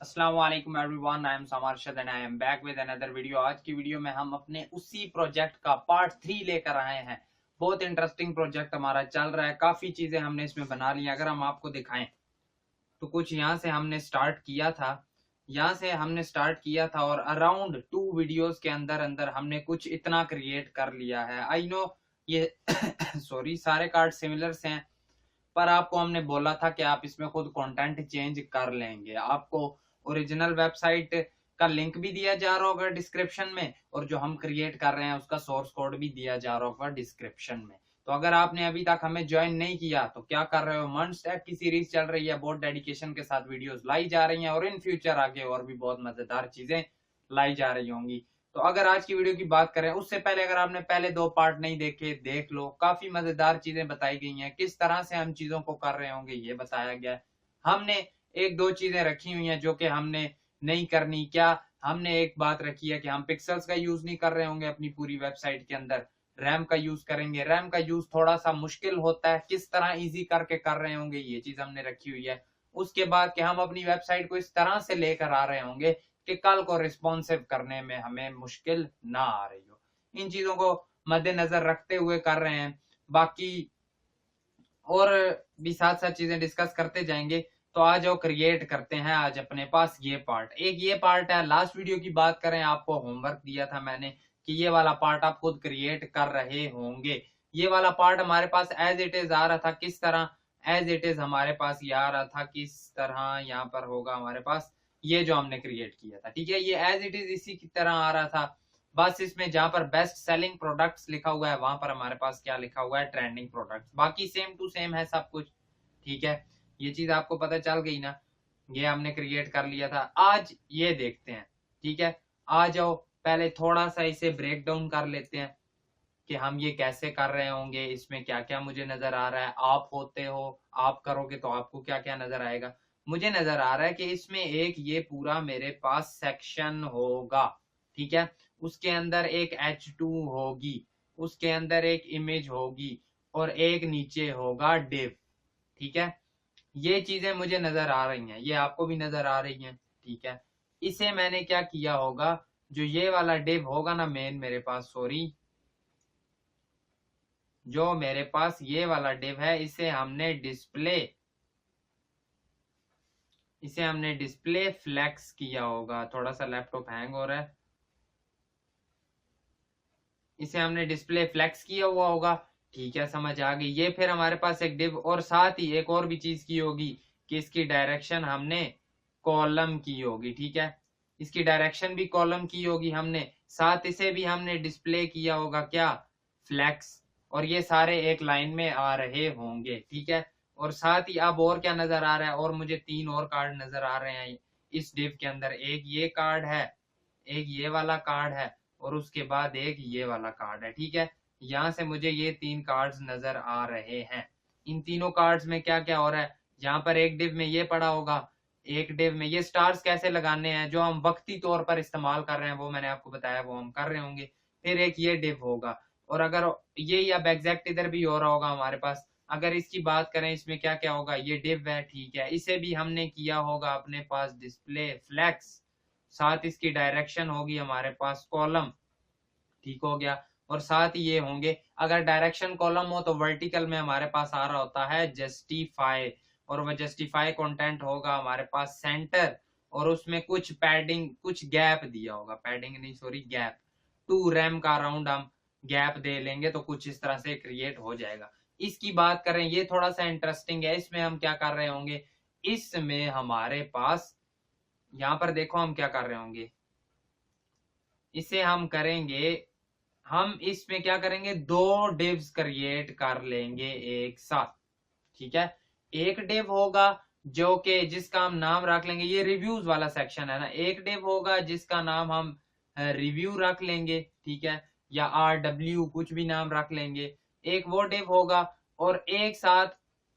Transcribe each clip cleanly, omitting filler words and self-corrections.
अस्सलाम वालेकुम everyone, I am Samarshad and I am back with another video. आज की वीडियो में हम अपने उसी प्रोजेक्ट का पार्ट 3 लेकर आए हैं। बहुत इंटरेस्टिंग प्रोजेक्ट हमारा चल रहा है, काफी चीजें हमने इसमें बना ली। अगर हम आपको दिखाएं तो कुछ यहाँ से हमने स्टार्ट किया था, और अराउंड 2 वीडियोस के अंदर अंदर हमने कुछ इतना क्रिएट कर लिया है। आई नो ये सॉरी, सारे कार्ड सिमिलर से हैं, पर आपको हमने बोला था कि आप इसमें खुद कंटेंट चेंज कर लेंगे। आपको ओरिजिनल वेबसाइट का लिंक भी दिया जा रहा होगा डिस्क्रिप्शन में, और जो हम क्रिएट कर रहे हैं उसका सोर्स कोड भी दिया जा रहा होगा डिस्क्रिप्शन में। तो अगर आपने अभी तक हमें ज्वाइन नहीं किया तो क्या कर रहे हो, मंथ स्टेप की सीरीज चल रही है, बहुत डेडिकेशन के साथ वीडियोस लाई जा रही हैं, और इन फ्यूचर आगे और भी बहुत मजेदार चीजें लाई जा रही होंगी। तो अगर आज की वीडियो की बात करें उससे पहले, अगर आपने पहले 2 पार्ट नहीं देखे, देख लो। काफी मजेदार चीजें बताई गई हैं, किस तरह से हम चीजों को कर रहे होंगे ये बताया गया है। हमने 1-2 चीजें रखी हुई हैं जो कि हमने नहीं करनी। क्या हमने एक बात रखी है कि हम पिक्सल्स का यूज नहीं कर रहे होंगे अपनी पूरी वेबसाइट के अंदर, रैम का यूज करेंगे। रैम का यूज थोड़ा सा मुश्किल होता है, किस तरह इजी करके कर रहे होंगे ये चीज हमने रखी हुई है। उसके बाद कि हम अपनी वेबसाइट को इस तरह से लेकर आ रहे होंगे कि कल को रिस्पॉन्सिव करने में हमें मुश्किल ना आ रही हो। इन चीजों को मद्देनजर रखते हुए कर रहे हैं। बाकी और भी साथ साथ चीजें डिस्कस करते जाएंगे। तो आज जो क्रिएट करते हैं, आज अपने पास ये पार्ट है। लास्ट वीडियो की बात करें, आपको होमवर्क दिया था मैंने कि ये वाला पार्ट आप खुद क्रिएट कर रहे होंगे। ये वाला पार्ट हमारे पास एज इट इज आ रहा था। किस तरह एज इट इज हमारे पास ये आ रहा था, किस तरह यहाँ पर होगा हमारे पास ये जो हमने क्रिएट किया था। ठीक है, ये एज इट इज इसी की तरह आ रहा था। बस इसमें जहां पर बेस्ट सेलिंग प्रोडक्ट्स लिखा हुआ है वहां पर हमारे पास क्या लिखा हुआ है, ट्रेंडिंग प्रोडक्ट्स। बाकी सेम टू सेम है सब कुछ। ठीक है, ये चीज आपको पता चल गई ना। ये हमने क्रिएट कर लिया था। आज ये देखते हैं। ठीक है, आ जाओ, पहले थोड़ा सा इसे ब्रेक डाउन कर लेते हैं कि हम ये कैसे कर रहे होंगे, इसमें क्या क्या मुझे नजर आ रहा है। आप होते हो, आप करोगे तो आपको क्या क्या नजर आएगा। मुझे नजर आ रहा है कि इसमें एक ये पूरा मेरे पास सेक्शन होगा। ठीक है, उसके अंदर एक H2 होगी, उसके अंदर एक इमेज होगी, और एक नीचे होगा डिव। ठीक है, ये चीजें मुझे नजर आ रही हैं, ये आपको भी नजर आ रही हैं। ठीक है, इसे मैंने क्या किया होगा, जो ये वाला डिव होगा ना मेन मेरे पास, सॉरी, जो मेरे पास ये वाला डिव है, इसे हमने डिस्प्ले फ्लेक्स किया होगा। थोड़ा सा लैपटॉप हैंग हो रहा है। इसे हमने डिस्प्ले फ्लेक्स किया हुआ होगा। ठीक है, समझ आ गई। ये फिर हमारे पास एक डिव, और साथ ही एक और भी चीज की होगी कि इसकी डायरेक्शन हमने कॉलम की होगी। ठीक है, इसकी डायरेक्शन भी कॉलम की होगी हमने, साथ इसे भी हमने डिस्प्ले किया होगा क्या, फ्लेक्स। और ये सारे एक लाइन में आ रहे होंगे। ठीक है, और साथ ही अब और क्या नजर आ रहा है, और मुझे 3 और कार्ड नजर आ रहे हैं इस डिव के अंदर। एक ये कार्ड है, एक ये वाला कार्ड है, और उसके बाद एक ये वाला कार्ड है। ठीक है, यहाँ से मुझे ये 3 कार्ड्स नजर आ रहे हैं। इन तीनों कार्ड्स में क्या क्या हो रहा है, यहाँ पर एक डिव में ये पड़ा होगा, एक डिव में ये स्टार्स कैसे लगाने हैं जो हम वक्ती तौर पर इस्तेमाल कर रहे हैं वो मैंने आपको बताया, वो हम कर रहे होंगे। फिर एक ये डिव होगा, और अगर ये अब एग्जैक्ट इधर भी हो रहा होगा हमारे पास। अगर इसकी बात करें, इसमें क्या क्या होगा, ये डिव है। ठीक है, इसे भी हमने किया होगा अपने पास डिस्प्ले फ्लेक्स, साथ इसकी डायरेक्शन होगी हमारे पास कॉलम। ठीक हो गया, और साथ ही ये होंगे, अगर डायरेक्शन कॉलम हो तो वर्टिकल में हमारे पास आ रहा होता है जस्टिफाई, और वह जस्टिफाई कंटेंट होगा हमारे पास सेंटर, और उसमें कुछ पैडिंग, कुछ गैप दिया होगा, पैडिंग नहीं सॉरी गैप, 2 रैम का अराउंड हम गैप दे लेंगे तो कुछ इस तरह से क्रिएट हो जाएगा। इसकी बात करें, ये थोड़ा सा इंटरेस्टिंग है। इसमें हम क्या कर रहे होंगे, इसमें हमारे पास यहाँ पर देखो हम क्या कर रहे होंगे, इसे हम करेंगे, हम इसमें क्या करेंगे, 2 डिव्स क्रिएट कर लेंगे एक साथ। ठीक है, एक डिव होगा जो कि जिसका हम नाम रख लेंगे, ये रिव्यूज वाला सेक्शन है ना, एक डिव होगा जिसका नाम हम रिव्यू रख लेंगे। ठीक है, या RW कुछ भी नाम रख लेंगे, एक वो डिव होगा। और एक साथ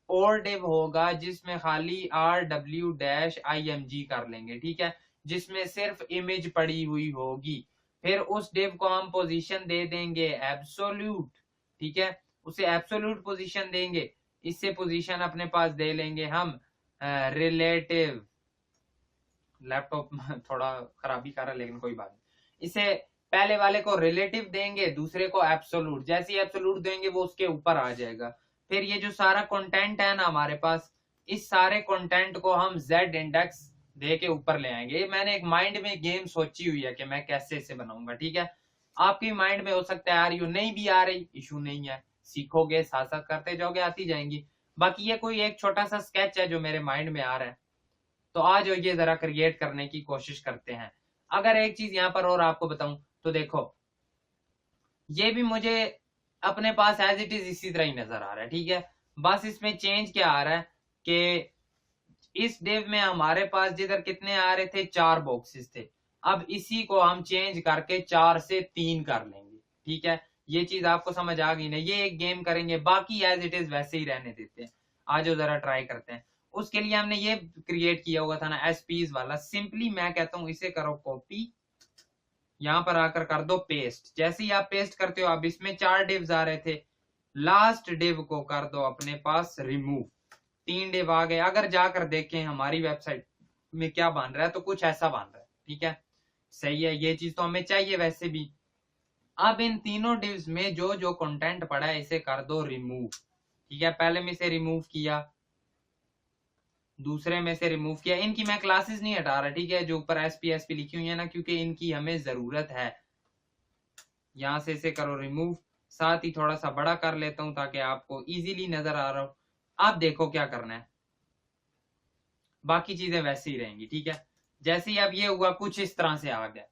और डिव होगा जिसमें खाली RW-IMG कर लेंगे। ठीक है, जिसमें सिर्फ इमेज पड़ी हुई होगी। फिर उस डिव को हम पोजीशन दे देंगे एब्सोल्यूट। ठीक है, उसे एब्सोल्यूट पोजीशन देंगे। इससे पोजीशन अपने पास दे लेंगे हम रिलेटिव। लैपटॉप थोड़ा खराबी कर रहा है, लेकिन कोई बात नहीं। इसे पहले वाले को रिलेटिव देंगे, दूसरे को एब्सोलूट। जैसे ही एब्सोलूट देंगे वो उसके ऊपर आ जाएगा। फिर ये जो सारा कंटेंट है ना हमारे पास, इस सारे कंटेंट को हम z इंडेक्स दे के ऊपर ले आएंगे। मैंने एक माइंड में गेम सोची हुई है कि मैं कैसे इसे बनाऊंगा, ठीक है। आपकी माइंड में हो सकता है यार यू नहीं भी आ रही, इशू नहीं है, सीखोगे, साथ साथ करते जाओगे, आती जाएंगी। बाकी ये कोई एक छोटा सा स्केच है जो मेरे माइंड में आ रहा है, तो आज ये जरा क्रिएट करने की कोशिश करते हैं। अगर एक चीज यहाँ पर और आपको बताऊं तो देखो, ये भी मुझे अपने पास एज इट इज इसी तरह ही नजर आ रहा है, ठीक है। बस इसमें चेंज क्या आ रहा है कि इस डिव में हमारे पास जिधर कितने आ रहे थे, 4 बॉक्सेस थे, अब इसी को हम चेंज करके 4 से 3 कर लेंगे, ठीक है। ये चीज आपको समझ आ गई ना। ये एक गेम करेंगे, बाकी एज इट इज वैसे ही रहने देते हैं। आज जरा ट्राई करते हैं। उसके लिए हमने ये क्रिएट किया हुआ था ना एसपीज वाला। सिंपली मैं कहता हूं इसे करो कॉपी, यहां पर आकर कर दो पेस्ट। जैसे ही आप पेस्ट करते हो, अब इसमें 4 डिव्स आ रहे थे, लास्ट डिव को कर दो अपने पास रिमूव, 3 डिव आ गए। अगर जाकर देखें हमारी वेबसाइट में क्या बन रहा है तो कुछ ऐसा बन रहा है, ठीक है। सही है, ये चीज तो हमें चाहिए वैसे भी। अब इन तीनों डिव्स में जो जो कंटेंट पड़ा है इसे कर दो रिमूव, ठीक है। पहले में से रिमूव किया, दूसरे में से रिमूव किया। इनकी मैं क्लासेस नहीं हटा रहा, ठीक है, जो ऊपर एसपी लिखी हुई है ना, क्योंकि इनकी हमें जरूरत है। यहां से इसे करो रिमूव। साथ ही थोड़ा सा बड़ा कर लेता हूं ताकि आपको इजीली नजर आ रहा हो। आप देखो क्या करना है, बाकी चीजें वैसे ही रहेंगी, ठीक है। जैसे ही अब ये हुआ कुछ इस तरह से आ गया।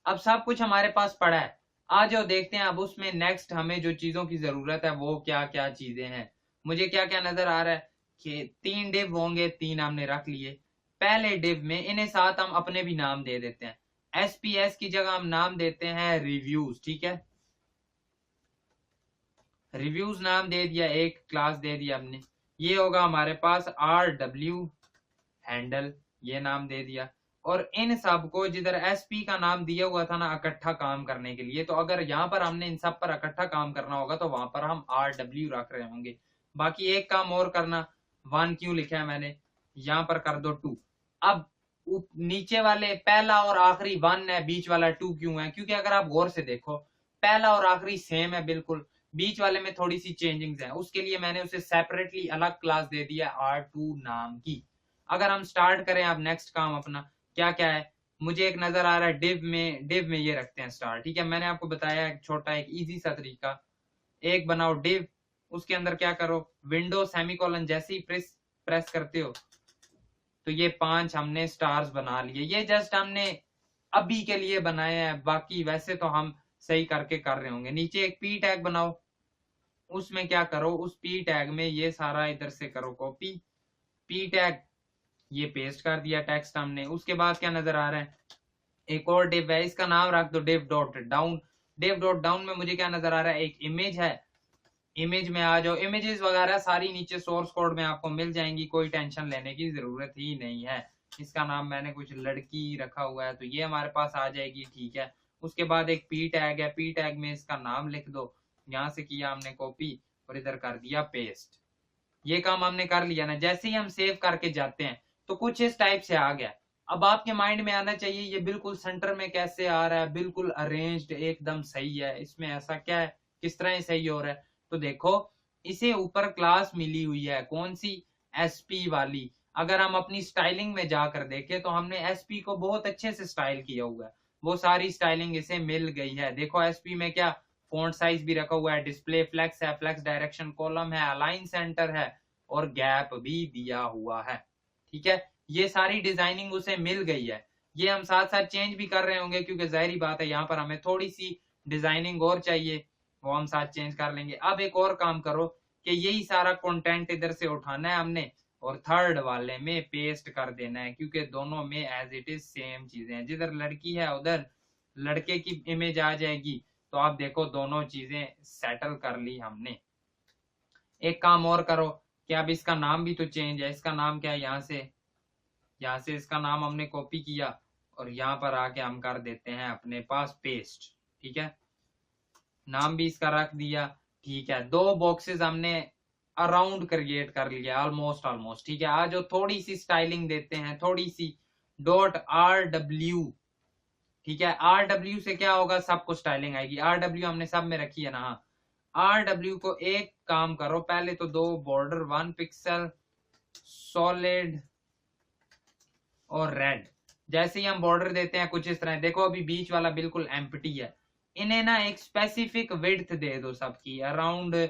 अब सब कुछ हमारे पास पड़ा है, आ जाओ देखते हैं अब उसमें नेक्स्ट हमें जो चीजों की जरूरत है वो क्या क्या चीजें हैं। मुझे क्या क्या नजर आ रहा है कि 3 डिव होंगे, 3 हमने रख लिए। पहले डिव में इन्हें साथ हम अपने भी नाम दे देते हैं। एसपीएस की जगह हम नाम देते हैं रिव्यूज, ठीक है। रिव्यूज नाम दे दिया, एक क्लास दे दिया हमने। ये होगा हमारे पास RW हैंडल, ये नाम दे दिया। और इन सब को जिधर एसपी का नाम दिया हुआ था ना इकट्ठा काम करने के लिए, तो अगर यहाँ पर हमने इन सब पर इकट्ठा काम करना होगा तो वहां पर हम RW रख रहे होंगे। बाकी एक काम और करना, 1 क्यों लिखा है मैंने, यहाँ पर कर दो 2। अब नीचे वाले पहला और आखिरी 1 है, बीच वाला 2 क्यों है, क्योंकि अगर आप गौर से देखो पहला और आखिरी सेम है बिल्कुल, बीच वाले में थोड़ी सी चेंजिंग्स है। उसके लिए मैंने उसे सेपरेटली अलग क्लास दे दिया R2 नाम की। अगर हम स्टार्ट करें अब नेक्स्ट काम अपना, क्या क्या है, मुझे एक नजर आ रहा है डिव में ये रखते हैं स्टार, ठीक है। मैंने आपको बताया एक छोटा एक इजी सा तरीका, एक बनाओ डिव, उसके अंदर क्या करो, विंडो सेमीकोलन जैसे ही प्रेस करते हो तो ये 5 हमने स्टार्स बना लिए। ये जस्ट हमने अभी के लिए बनाए हैं, बाकी वैसे तो हम सही करके कर रहे होंगे। नीचे एक पी टैग बनाओ, उसमें क्या करो, उस पी टैग में ये सारा इधर से करो कॉपी, पी टैग ये पेस्ट कर दिया टेक्स्ट हमने। उसके बाद क्या नजर आ रहा है, एक और डिव है, इसका नाम रख दो div dot down. Div dot down में मुझे क्या नजर आ रहा है, एक इमेज है। इमेज में आ जाओ, इमेजेस वगैरह सारी नीचे सोर्स कोड में आपको मिल जाएंगी, कोई टेंशन लेने की जरूरत ही नहीं है। इसका नाम मैंने कुछ लड़की रखा हुआ है तो ये हमारे पास आ जाएगी, ठीक है। उसके बाद एक पी टैग है, पी टैग में इसका नाम लिख दो, यहां से किया हमने कॉपी और इधर कर दिया पेस्ट। ये काम हमने कर लिया ना। जैसे ही हम सेव करके जाते हैं तो कुछ इस टाइप से आ गया। अब आपके माइंड में आना चाहिए ये बिल्कुल सेंटर में कैसे आ रहा है, बिल्कुल अरेंज्ड एकदम सही है, इसमें ऐसा क्या है, किस तरह सही हो रहा है। तो देखो इसे ऊपर क्लास मिली हुई है, कौन सी, एसपी वाली। अगर हम अपनी स्टाइलिंग में जाकर देखें तो हमने एसपी को बहुत अच्छे से स्टाइल किया हुआ है, वो सारी स्टाइलिंग इसे मिल गई है। देखो एसपी में क्या फॉन्ट साइज भी रखा हुआ है, डिस्प्ले फ्लेक्स है, फ्लेक्स डायरेक्शन कॉलम है, अलाइन सेंटर है और गैप भी दिया हुआ है, ठीक है। ये सारी डिजाइनिंग उसे मिल गई है। ये हम साथ साथ चेंज भी कर रहे होंगे क्योंकि जाहिर बात है यहाँ पर हमें थोड़ी सी डिजाइनिंग और चाहिए, वो हम साथ चेंज कर लेंगे। अब एक और काम करो कि यही सारा कंटेंट इधर से उठाना है हमने और थर्ड वाले में पेस्ट कर देना है, क्योंकि दोनों में एज इट इज सेम चीजें हैं। जिधर लड़की है उधर लड़के की इमेज आ जाएगी। तो आप देखो दोनों चीजें सेटल कर ली हमने। एक काम और करो कि अब इसका नाम भी तो चेंज है। इसका नाम क्या है, यहाँ से इसका नाम हमने कॉपी किया और यहाँ पर आके हम कर देते हैं अपने पास पेस्ट, ठीक है। नाम भी इसका रख दिया, ठीक है। 2 बॉक्सेस हमने अराउंड क्रिएट कर लिया, ऑलमोस्ट, ठीक है। आज जो थोड़ी सी स्टाइलिंग देते हैं, थोड़ी सी डॉट आर डब्ल्यू, ठीक है। आर डब्ल्यू से क्या होगा, सबको स्टाइलिंग आएगी। आर डब्ल्यू हमने सब में रखी है ना। आर डब्ल्यू को एक काम करो, पहले तो दो बॉर्डर 1 पिक्सल सॉलिड और रेड। जैसे ही हम बॉर्डर देते हैं कुछ इस तरह, देखो अभी बीच वाला बिल्कुल एम्प्टी है। इन्हें ना एक स्पेसिफिक विड्थ दे दो सबकी, अराउंड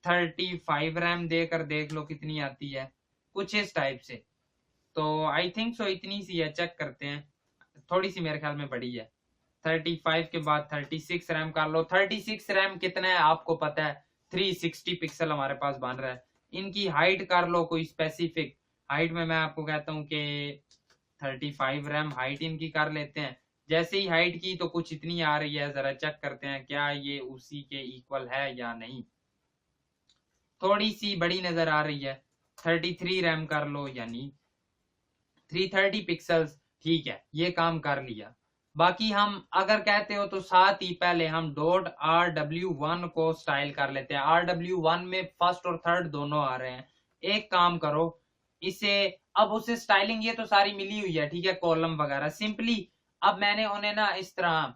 35 रैम देकर देख लो कितनी आती है, कुछ इस टाइप से। तो आई थिंक सो इतनी सी है, चेक करते हैं। थोड़ी सी मेरे ख्याल में बड़ी है। 35 के बाद 36 रैम कर लो। 36 रैम कितना है आपको पता है, 360 पिक्सल हमारे पास बन रहा है। इनकी हाइट कर लो कोई स्पेसिफिक हाइट में, मैं आपको कहता हूँ कि 35 रैम हाइट इनकी कर लेते हैं। जैसे ही हाइट की तो कुछ इतनी आ रही है, जरा चेक करते हैं क्या ये उसी के इक्वल है या नहीं। थोड़ी सी बड़ी नजर आ रही है। 33 रैम कर लो, यानी 330 पिक्सल्स, ठीक है, ये काम कर लिया। बाकी हम अगर कहते हो तो साथ ही पहले हम डॉट आर डब्ल्यू वन को स्टाइल कर लेते हैं। आर डब्ल्यू वन में फर्स्ट और थर्ड दोनों आ रहे हैं। एक काम करो इसे, अब उसे स्टाइलिंग ये तो सारी मिली हुई है, ठीक है, कॉलम वगैरह सिंपली। अब मैंने उन्हें ना इस तरह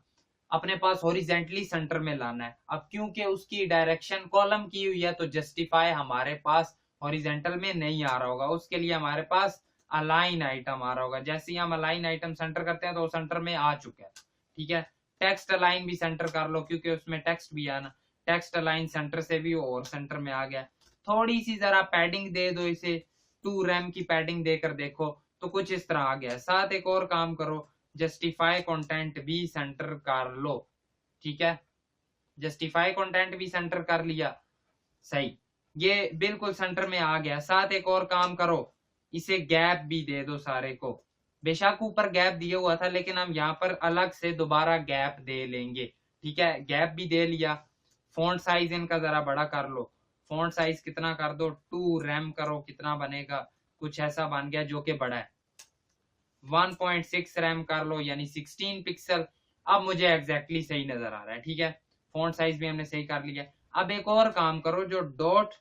अपने पास हॉरिजेंटली सेंटर में लाना है। अब क्योंकि उसकी डायरेक्शन कॉलम की हुई है तो जस्टिफाई हमारे पास हॉरिजेंटल में नहीं आ रहा होगा, उसके लिए हमारे पास अलाइन आइटम आ रहा होगा। जैसे ही हम अलाइन आइटम सेंटर करते हैं तो वो सेंटर में आ चुका है, ठीक है। टेक्स्ट अलाइन भी सेंटर कर लो क्योंकि उसमें टेक्स्ट भी आना। टेक्स्ट अलाइन सेंटर से भी और सेंटर में आ गया। थोड़ी सी जरा पैडिंग दे दो इसे, 2 रैम की पैडिंग देकर देखो तो कुछ इस तरह आ गया। साथ एक और काम करो, जस्टिफाई कंटेंट भी सेंटर कर लो, ठीक है। जस्टिफाई कंटेंट भी सेंटर कर लिया, सही, ये बिल्कुल सेंटर में आ गया। साथ एक और काम करो, इसे गैप भी दे दो सारे को। बेशक ऊपर गैप दिया हुआ था लेकिन हम यहाँ पर अलग से दोबारा गैप दे लेंगे, ठीक है। गैप भी दे लिया। फॉन्ट साइज इनका जरा बड़ा कर लो। फॉन्ट साइज कितना कर दो, 2 रैम करो, कितना बनेगा, कुछ ऐसा बन गया जो कि बड़ा है। 1.6 रैम कर लो, यानी 16 पिक्सल। अब मुझे एग्जैक्टली सही नजर आ रहा है, ठीक है। फॉन्ट साइज भी हमने सही कर लिया। अब एक और काम करो, जो डॉट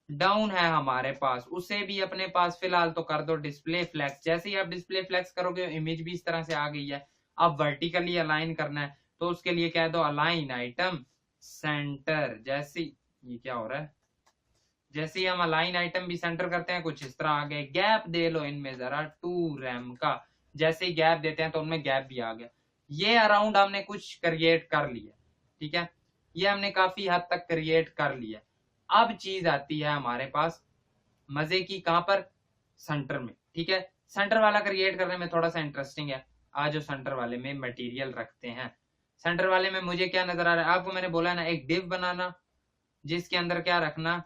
डाउन है हमारे पास उसे भी अपने पास फिलहाल तो कर दो डिस्प्ले फ्लेक्स। जैसे ही आप डिस्प्ले फ्लेक्स करोगे इमेज भी इस तरह से आ गई है। अब वर्टिकली अलाइन करना है तो उसके लिए कह दो अलाइन आइटम सेंटर। जैसे ये क्या हो रहा है, जैसे ही हम अलाइन आइटम भी सेंटर करते हैं कुछ इस तरह आ गए। गैप दे लो इनमें जरा 2 रैम का। जैसे ही गैप देते हैं तो उनमें गैप भी आ गया। ये अराउंड हमने कुछ क्रिएट कर लिया, ठीक है। ये हमने काफी हद तक क्रिएट कर लिया। अब चीज आती है हमारे पास मजे की, कहां पर, सेंटर में, ठीक है। सेंटर वाला क्रिएट करने में थोड़ा सा इंटरेस्टिंग है। आज जो सेंटर वाले में मटेरियल रखते हैं, सेंटर वाले में मुझे क्या नजर आ रहा है, आपको मैंने बोला ना एक डिव बनाना जिसके अंदर क्या रखना,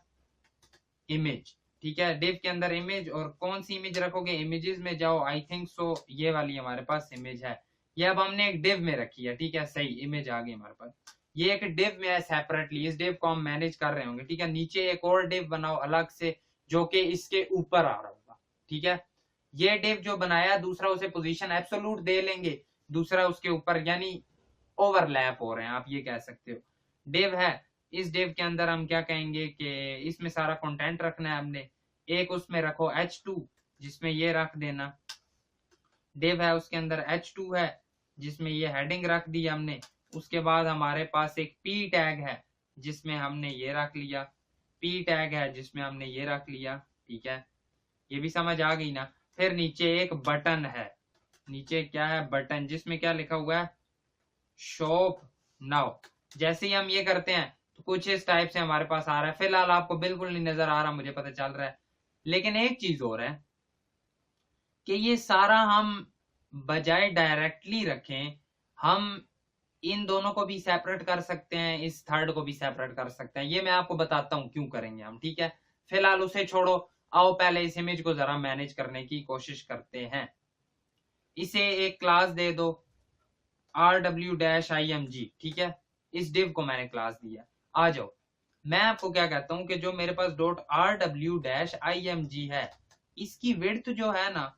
इमेज, ठीक है। डिव के अंदर इमेज, और कौन सी इमेज रखोगे, इमेजेस में जाओ, आई थिंक सो ये वाली हमारे पास इमेज है। ये अब हमने एक डिव में रखी है, ठीक है, सही इमेज आ गई हमारे पास। ये एक डिव में है सेपरेटली, इस डिव को हम मैनेज कर रहे होंगे, ठीक है। नीचे एक और डिव बनाओ अलग से जो कि इसके ऊपर आ रहा होगा, ठीक है। ये डिव जो बनाया दूसरा, उसे पोजीशन एब्सोल्यूट दे लेंगे, दूसरा उसके ऊपर, यानी ओवरलैप हो रहे हैं, आप ये कह सकते हो। डिव है, इस डिव के अंदर हम क्या कहेंगे कि इसमें सारा कंटेंट रखना है हमने। एक उसमें रखो h2 जिसमें ये रख देना। डिव है उसके अंदर h2 है जिसमें ये हेडिंग रख दी हमने। उसके बाद हमारे पास एक p टैग है जिसमें हमने ये रख लिया। p टैग है जिसमें हमने ये रख लिया, ठीक है। ये भी समझ आ गई ना। फिर नीचे एक बटन है, नीचे क्या है, बटन, जिसमें क्या लिखा हुआ है, शॉप नाउ। जैसे ही हम ये करते हैं तो कुछ इस टाइप से हमारे पास आ रहा है। फिलहाल आपको बिल्कुल नहीं नजर आ रहा, मुझे पता चल रहा है। लेकिन एक चीज और है कि ये सारा हम बजाय डायरेक्टली रखें, हम इन दोनों को भी सेपरेट कर सकते हैं, इस थर्ड को भी सेपरेट कर सकते हैं। ये मैं आपको बताता हूं क्यों करेंगे हम, ठीक है। फिलहाल उसे छोड़ो, आओ पहले इस इमेज को जरा मैनेज करने की कोशिश करते हैं। इसे एक क्लास दे दो rw-img, ठीक है। इस डिव को मैंने क्लास दिया। आ जाओ, मैं आपको क्या कहता हूं कि जो मेरे पास .rw-img है, इसकी विड्थ जो है ना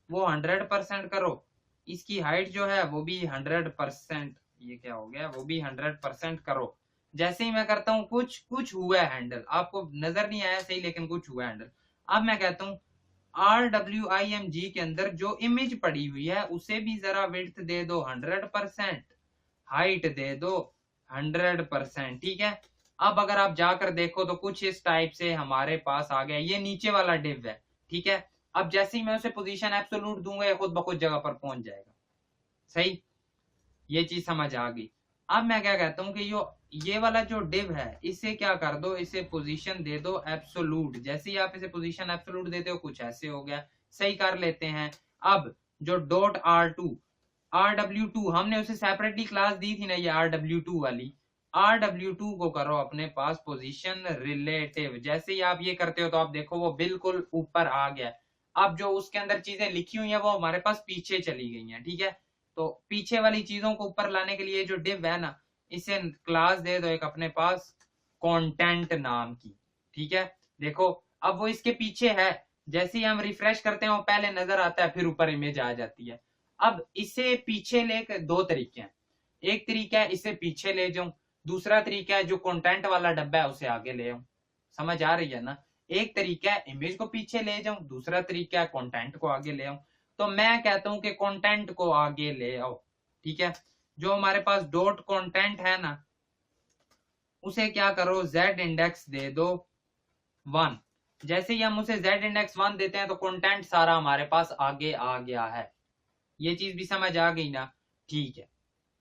वो 100% करो। इसकी हाइट जो है वो भी 100%, ये क्या हो गया, वो भी 100% करो। जैसे ही मैं करता हूँ कुछ हुआ है हैंडल, आपको नजर नहीं आया सही लेकिन कुछ हुआ है हैंडल। अब मैं कहता हूँ RWIMG के अंदर जो इमेज पड़ी हुई है उसे भी जरा विड्थ दे दो 100%, हाइट दे दो 100%, ठीक है। अब अगर आप जाकर देखो तो कुछ इस टाइप से हमारे पास आ गया, ये नीचे वाला डिव है, ठीक है। अब जैसे ही मैं उसे पोजीशन एब्सोल्यूट दूंगा ये खुद ब खुद जगह पर पहुंच जाएगा, सही, ये चीज समझ आ गई। अब मैं क्या कहता हूँ कि ये वाला जो डिव है इसे क्या कर दो, इसे पोजीशन दे दो एब्सोल्यूट। जैसे ही आप इसे पोजीशन एब्सोल्यूट देते हो कुछ ऐसे हो गया, सही कर लेते हैं। अब जो डॉट RW2 हमने उसे सेपरेटली क्लास दी थी ना, ये RW2 वाली, RW2 को करो अपने पास पोजीशन रिलेटिव। जैसे ही आप ये करते हो तो आप देखो वो बिल्कुल ऊपर आ गया। अब जो उसके अंदर चीजें लिखी हुई है वो हमारे पास पीछे चली गई हैं, ठीक है। तो पीछे वाली चीजों को ऊपर लाने के लिए जो डिव है ना, इसे क्लास दे दो एक अपने पास कंटेंट नाम की, ठीक है। देखो अब वो इसके पीछे है, जैसे ही हम रिफ्रेश करते हैं वो पहले नजर आता है फिर ऊपर इमेज आ जाती है। अब इसे पीछे लेकर दो तरीके हैं, एक तरीका है इसे पीछे ले जाऊं, दूसरा तरीका है जो कंटेंट वाला डब्बा है उसे आगे ले आऊं। समझ आ रही है ना, एक तरीका है इमेज को पीछे ले जाऊं, दूसरा तरीका है कंटेंट को आगे ले आऊं। तो मैं कहता हूं कि कंटेंट को आगे ले आओ, ठीक है। जो हमारे पास डॉट कंटेंट है ना उसे क्या करो z इंडेक्स दे दो 1। जैसे ही हम उसे z इंडेक्स 1 देते हैं तो कंटेंट सारा हमारे पास आगे आ गया है। ये चीज भी समझ आ गई ना, ठीक है,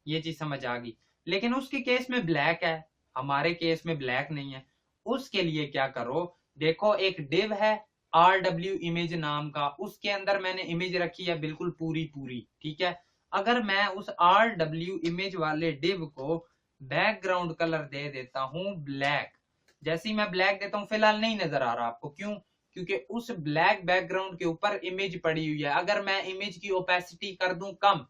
ये चीज समझ आ गई। लेकिन उसके केस में ब्लैक है, हमारे केस में ब्लैक नहीं है। उसके लिए क्या करो, देखो एक डिव है RW इमेज नाम का, उसके अंदर मैंने इमेज रखी है बिल्कुल पूरी पूरी, ठीक है। अगर मैं उस RW इमेज वाले डिव को बैकग्राउंड कलर दे देता हूं ब्लैक, जैसे ही मैं ब्लैक देता हूं, फिलहाल नहीं नजर आ रहा आपको, क्यों, क्योंकि उस ब्लैक बैकग्राउंड के ऊपर इमेज पड़ी हुई है। अगर मैं इमेज की ओपेसिटी कर दूं कम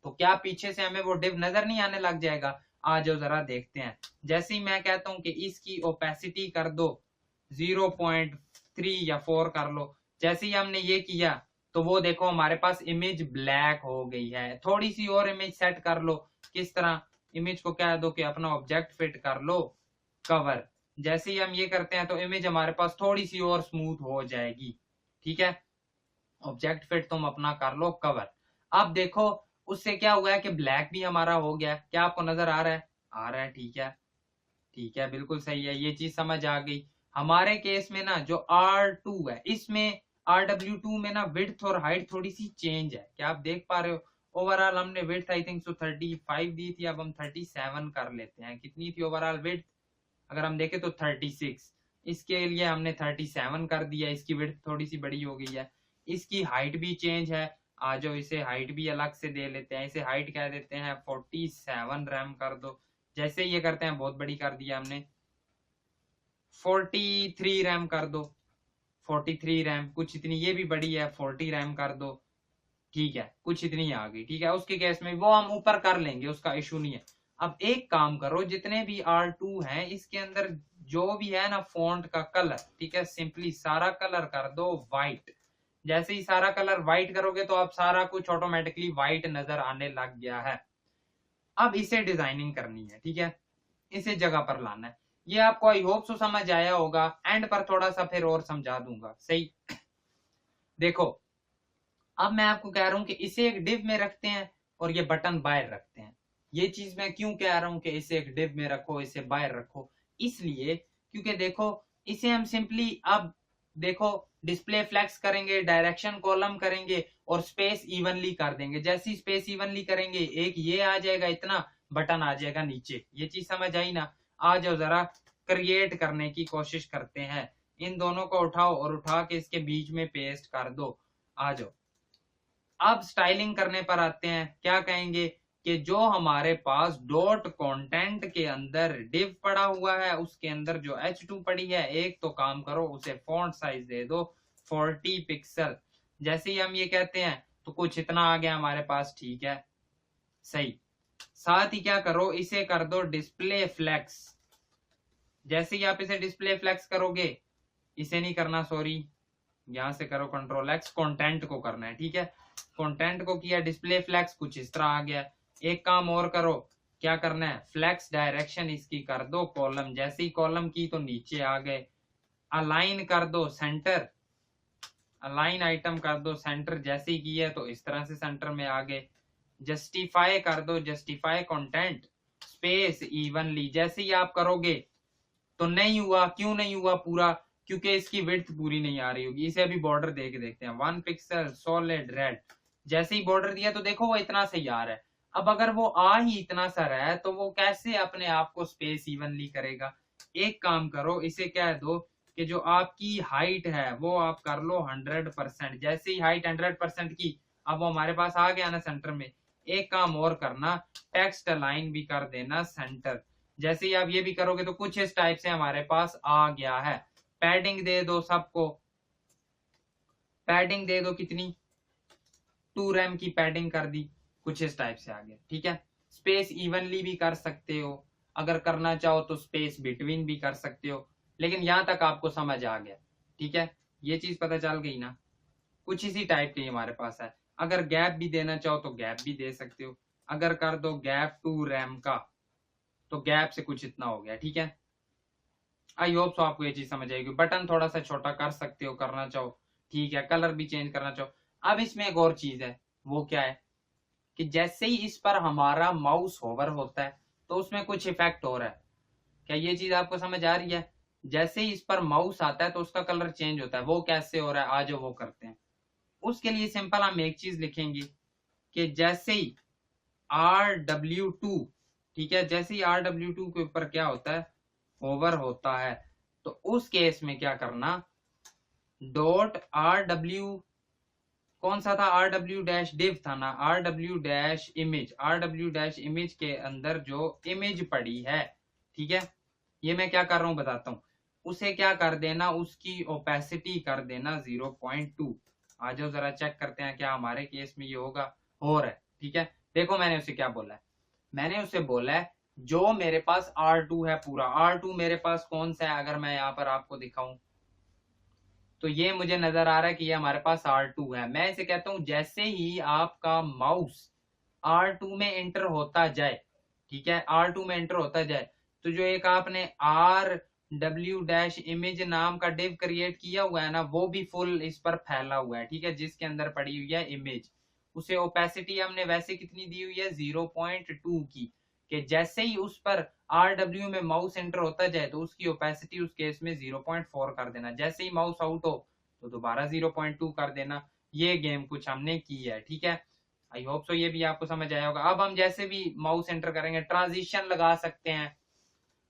तो क्या पीछे से हमें वो डिव नजर नहीं आने लग जाएगा। आ जाओ जरा देखते हैं। जैसे ही मैं कहता हूं कि इसकी ओपेसिटी कर दो 0.3 या 4 कर लो, जैसे ही हमने ये किया तो वो देखो हमारे पास इमेज ब्लैक हो गई है। थोड़ी सी और इमेज सेट कर लो, किस तरह, इमेज को कह दो कि अपना ऑब्जेक्ट फिट कर लो कवर। जैसे ही हम ये करते हैं तो इमेज हमारे पास थोड़ी सी और स्मूथ हो जाएगी, ठीक है। ऑब्जेक्ट फिट तुम अपना कर लो कवर। अब देखो उससे क्या हुआ है कि ब्लैक भी हमारा हो गया। क्या आपको नजर आ रहा है, आ रहा है, ठीक है, ठीक है, बिल्कुल सही है, ये चीज समझ आ गई। हमारे केस में ना जो R2 है इसमें RW2 में ना विड्थ और हाइट थोड़ी सी चेंज है, क्या आप देख पा रहे हो। ओवरऑल हमने विड्थ आई थिंक सो 35 दी थी, अब हम 37 कर लेते हैं। कितनी थी ओवरऑल विड्थ, अगर हम देखें तो 36, इसके लिए हमने 37 कर दिया। इसकी विड्थ थोड़ी सी बड़ी हो गई है, इसकी हाइट भी चेंज है। आ जाओ इसे हाइट भी अलग से दे लेते हैं, इसे हाइट कह देते हैं 47 रैम कर दो। जैसे ये करते हैं बहुत बड़ी कर दिया हमने, 43 रैम कर दो, 43 रैम, कुछ इतनी ये भी बड़ी है, 40 रैम कर दो, ठीक है, कुछ इतनी आ गई, ठीक है। उसके केस में वो हम ऊपर कर लेंगे, उसका इशू नहीं है। अब एक काम करो, जितने भी R2 हैं इसके अंदर जो भी है ना फॉन्ट का कलर, ठीक है, सिंपली सारा कलर कर दो व्हाइट। जैसे ही सारा कलर व्हाइट करोगे तो अब सारा कुछ ऑटोमेटिकली व्हाइट नजर आने लग गया है। अब इसे डिजाइनिंग करनी है, ठीक है, इसे जगह पर लाना है। ये आपको आई होप सो समझ आया होगा, एंड पर थोड़ा सा फिर और समझा दूंगा, सही। देखो अब मैं आपको कह रहा हूं कि इसे एक डिव में रखते हैं और ये बटन बाहर रखते हैं। ये चीज मैं क्यों कह रहा हूं कि इसे एक डिव में रखो, इसे बाहर रखो, इसलिए क्योंकि देखो इसे हम सिंपली अब देखो डिस्प्ले फ्लेक्स करेंगे, डायरेक्शन कॉलम करेंगे और स्पेस इवनली कर देंगे। जैसे ही स्पेस इवनली करेंगे एक ये आ जाएगा, इतना बटन आ जाएगा नीचे। ये चीज समझ आई ना। आ जाओ जरा क्रिएट करने की कोशिश करते हैं। इन दोनों को उठाओ और उठा के इसके बीच में पेस्ट कर दो। आ जाओ अब स्टाइलिंग करने पर आते हैं। क्या कहेंगे कि जो हमारे पास डॉट कंटेंट के अंदर डिव पड़ा हुआ है उसके अंदर जो H2 पड़ी है, एक तो काम करो उसे फॉन्ट साइज दे दो 40 पिक्सल। जैसे ही हम ये कहते हैं तो कुछ इतना आ गया हमारे पास, ठीक है, सही। साथ ही क्या करो, इसे कर दो डिस्प्ले फ्लेक्स। जैसे ही आप इसे डिस्प्ले फ्लेक्स करोगे, इसे नहीं करना, सॉरी, यहां से करो Ctrl+X, कंटेंट को करना है, ठीक है। कंटेंट को किया डिस्प्ले फ्लेक्स, कुछ इस तरह आ गया। एक काम और करो, क्या करना है, फ्लेक्स डायरेक्शन इसकी कर दो कॉलम। जैसे ही कॉलम की तो नीचे आ गए। अलाइन कर दो सेंटर, अलाइन आइटम कर दो, सेंटर जैसे ही की है तो इस तरह से सेंटर में आ गए। जस्टिफाई कर दो, जस्टिफाई कंटेंट स्पेस इवनली, जैसे ही आप करोगे तो नहीं हुआ। क्यों नहीं हुआ पूरा? क्योंकि इसकी विड्थ पूरी नहीं आ रही होगी। इसे अभी बॉर्डर दे के देखते हैं। 1 पिक्सल सॉलिड रेड, जैसे ही बॉर्डर दिया तो देखो वो इतना सही आ रहा है। अब अगर वो आ ही इतना सा रहा है तो वो कैसे अपने आप को स्पेस इवनली करेगा? एक काम करो, इसे कह दो कि जो आपकी हाइट है वो आप कर लो 100%। जैसे ही हाइट 100% की, अब वो हमारे पास आ गया ना सेंटर में। एक काम और करना, टेक्स्ट अलाइन भी कर देना सेंटर। जैसे ही आप ये भी करोगे तो कुछ इस टाइप से हमारे पास आ गया है। पैडिंग दे दो सबको, पैडिंग दे दो कितनी, 2 रैम की पैडिंग कर दी, कुछ इस टाइप से आ गया। ठीक है, स्पेस इवनली भी कर सकते हो, अगर करना चाहो तो स्पेस बिटवीन भी कर सकते हो, लेकिन यहां तक आपको समझ आ गया। ठीक है, ये चीज पता चल गई ना। कुछ इसी टाइप की हमारे पास है। अगर गैप भी देना चाहो तो गैप भी दे सकते हो। अगर कर दो गैप 2 रैम का तो गैप से कुछ इतना हो गया। ठीक है, आई होप सो आपको ये चीज समझ आएगी। बटन थोड़ा सा छोटा कर सकते हो करना चाहो, ठीक है, कलर भी चेंज करना चाहो। अब इसमें एक और चीज है, वो क्या है कि जैसे ही इस पर हमारा माउस होवर होता है तो उसमें कुछ इफेक्ट हो रहा है। क्या ये चीज आपको समझ आ रही है? जैसे ही इस पर माउस आता है तो उसका कलर चेंज होता है। वो कैसे हो रहा है, आज वो करते हैं। उसके लिए सिंपल हम एक चीज लिखेंगे कि जैसे ही RW2, ठीक है, जैसे ही RW2 के ऊपर क्या होता है, होवर होता है, तो उस केस में क्या करना, डॉट RW, कौन सा था, RW-div था ना, RW-image, RW-image के अंदर जो इमेज पड़ी है, ठीक है, ये मैं क्या कर रहा हूं बताता हूं। उसे क्या कर देना, उसकी ओपेसिटी कर देना 0.2। आ जाओ जरा चेक करते हैं क्या हमारे केस में ये होगा, हो रहा है। ठीक है, देखो मैंने उसे क्या बोला है, मैंने उसे बोला है जो मेरे पास R2 है पूरा, R2 मेरे पास कौन सा है, अगर मैं यहाँ पर आपको दिखाऊं तो ये मुझे नजर आ रहा है कि ये हमारे पास R2 है। मैं इसे कहता हूं जैसे ही आपका माउस R2 में एंटर होता जाए, ठीक है, R2 में एंटर होता जाए, तो जो एक आपने RW-image नाम का डिव क्रिएट किया हुआ है ना, वो भी फुल इस पर फैला हुआ है। ठीक है, जिसके अंदर पड़ी हुई है इमेज, उसे ओपेसिटी हमने वैसे कितनी दी हुई है, 0.2 की, कि जैसे ही उस पर RW में माउस एंटर होता जाए तो उसकी ओपेसिटी उस केस में 0.4 कर देना। जैसे ही माउस आउट हो तो दोबारा 0.2 कर देना। ये गेम कुछ हमने की है। ठीक है, आई होप सो ये भी आपको समझ आया होगा। अब हम जैसे भी माउस एंटर करेंगे, ट्रांजिशन लगा सकते हैं,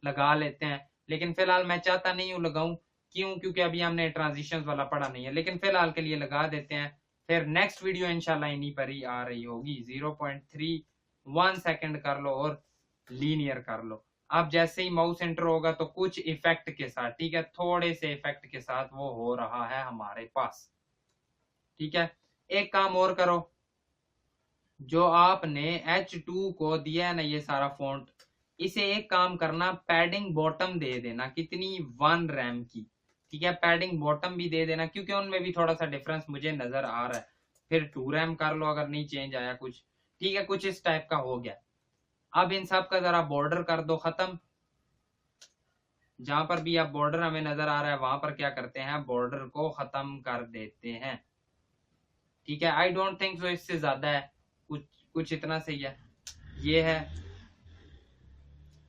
लगा लेते हैं, लेकिन फिलहाल मैं चाहता नहीं हूं लगाऊं। क्यों? क्योंकि अभी हमने ट्रांजिशन वाला पढ़ा नहीं है, लेकिन फिलहाल के लिए लगा देते हैं। फिर नेक्स्ट वीडियो इंशाल्लाह इन्हीं पर ही आ रही होगी। 0.31 सेकंड कर लो और लीनियर कर लो। अब जैसे ही माउस एंटर होगा तो कुछ इफेक्ट के साथ, ठीक है, थोड़े से इफेक्ट के साथ वो हो रहा है हमारे पास। ठीक है, एक काम और करो, जो आपने H2 को दिया है ना ये सारा फॉन्ट, इसे एक काम करना, पैडिंग बॉटम दे देना, कितनी, 1 रैम की। ठीक है, पैडिंग बॉटम भी दे देना, क्योंकि उनमें भी थोड़ा सा डिफरेंस मुझे नजर आ रहा है। फिर 2 रैम कर लो अगर नहीं चेंज आया कुछ। ठीक है, कुछ इस टाइप का हो गया। अब इन सब का जरा बॉर्डर कर दो खत्म। जहां पर भी आप बॉर्डर हमें नजर आ रहा है वहां पर क्या करते हैं, बॉर्डर को खत्म कर देते हैं। ठीक है, आई डोंट थिंक सो इससे ज्यादा है, कुछ कुछ इतना सही है। ये है,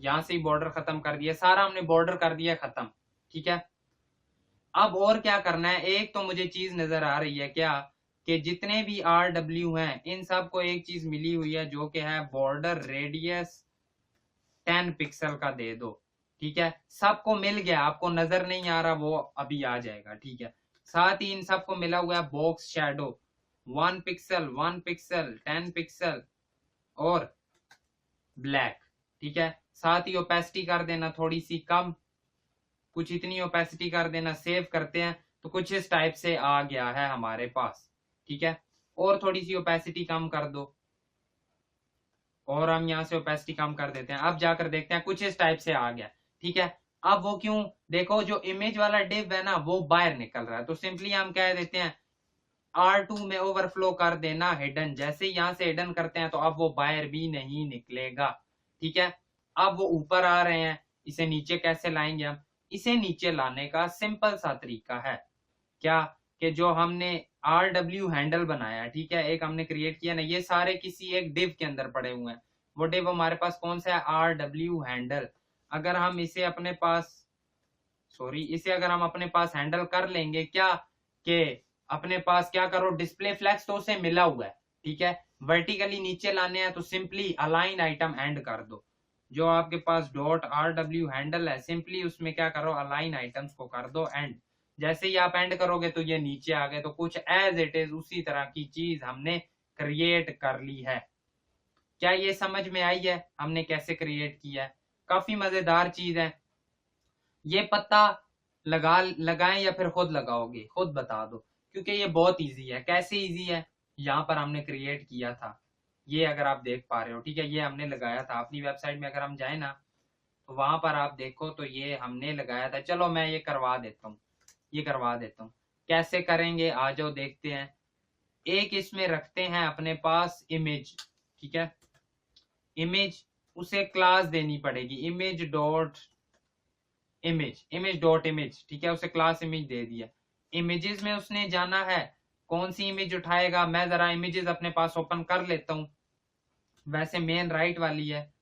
यहां से ही बॉर्डर खत्म कर दिया, सारा हमने बॉर्डर कर दिया खत्म। ठीक है, अब और क्या करना है, एक तो मुझे चीज नजर आ रही है क्या, कि जितने भी RW हैं इन सब को एक चीज मिली हुई है, जो कि है बॉर्डर रेडियस 10 पिक्सल का दे दो। ठीक है, सबको मिल गया, आपको नजर नहीं आ रहा वो अभी आ जाएगा। ठीक है, साथ ही इन सबको मिला हुआ है box shadow 1 pixel 1 pixel 10 pixel और ब्लैक। ठीक है, साथ ही ओपेसिटी कर देना थोड़ी सी कम, कुछ इतनी ओपेसिटी कर देना। सेव करते हैं तो कुछ इस टाइप से आ गया है हमारे पास। ठीक है, और थोड़ी सी ओपेसिटी कम कर दो, और हम यहाँ से ओपेसिटी कम कर देते हैं। अब जाकर देखते हैं, कुछ इस टाइप से आ गया। ठीक है, अब वो क्यों, देखो जो इमेज वाला डिव है ना वो बाहर निकल रहा है, तो सिंपली हम कह देते हैं R2 में ओवरफ्लो कर देना हिडन। जैसे यहाँ से हिडन करते हैं तो अब वो बाहर भी नहीं निकलेगा। ठीक है, अब वो ऊपर आ रहे हैं, इसे नीचे कैसे लाएंगे हम, इसे नीचे लाने का सिंपल सा तरीका है क्या, कि जो हमने RW हैंडल बनाया, ठीक है, एक हमने क्रिएट किया ना, ये सारे किसी एक डिव के अंदर पड़े हुए हैं। वो डिव हमारे पास कौन सा है? RW handle. अगर हम इसे अपने पास इसे अगर हम अपने पास हैंडल कर लेंगे क्या, कि अपने पास क्या करो, डिस्प्ले फ्लैक्स तो उसे मिला हुआ है, ठीक है, वर्टिकली नीचे लाने हैं तो सिंपली अलाइन आइटम एंड कर दो। जो आपके पास डॉट RW हैंडल है, सिंपली उसमें क्या करो, अलाइन आइटम्स को कर दो एंड। जैसे ही आप एंड करोगे तो ये नीचे आ गए, तो कुछ एज इट इज उसी तरह की चीज हमने क्रिएट कर ली है। क्या ये समझ में आई है हमने कैसे क्रिएट किया है? काफी मजेदार चीज है। ये पता लगाएं या फिर खुद लगाओगे, खुद बता दो, क्योंकि ये बहुत इजी है। कैसे इजी है? यहाँ पर हमने क्रिएट किया था, ये अगर आप देख पा रहे हो, ठीक है, ये हमने लगाया था अपनी वेबसाइट में। अगर हम जाए ना तो वहां पर आप देखो तो ये हमने लगाया था। चलो मैं ये करवा देता हूँ, ये करवा देता हूँ। कैसे करेंगे आ जाओ देखते हैं। एक इसमें रखते हैं अपने पास इमेज, ठीक है, इमेज, उसे क्लास देनी पड़ेगी इमेज डॉट इमेज, ठीक है, उसे क्लास इमेज दे दिया। इमेजेस में उसने जाना है कौन सी इमेज उठाएगा। मैं जरा इमेजेस अपने पास ओपन कर लेता हूं, वैसे मेन राइट वाली है,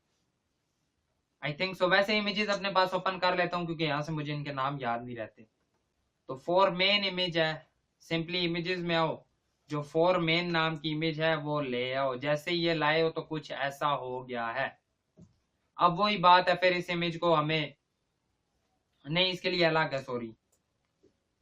आई थिंक सो। वैसे इमेजेस अपने पास ओपन कर लेता हूं क्योंकि यहां से मुझे इनके नाम याद नहीं रहते। तो फॉर मेन इमेज है, सिंपली इमेजेस में आओ, जो फॉर मेन नाम की इमेज है वो ले आओ। जैसे ही ये लाए हो तो कुछ ऐसा हो गया है। अब वही बात है, फिर इस इमेज को हमें, नहीं इसके लिए अलग है, सॉरी,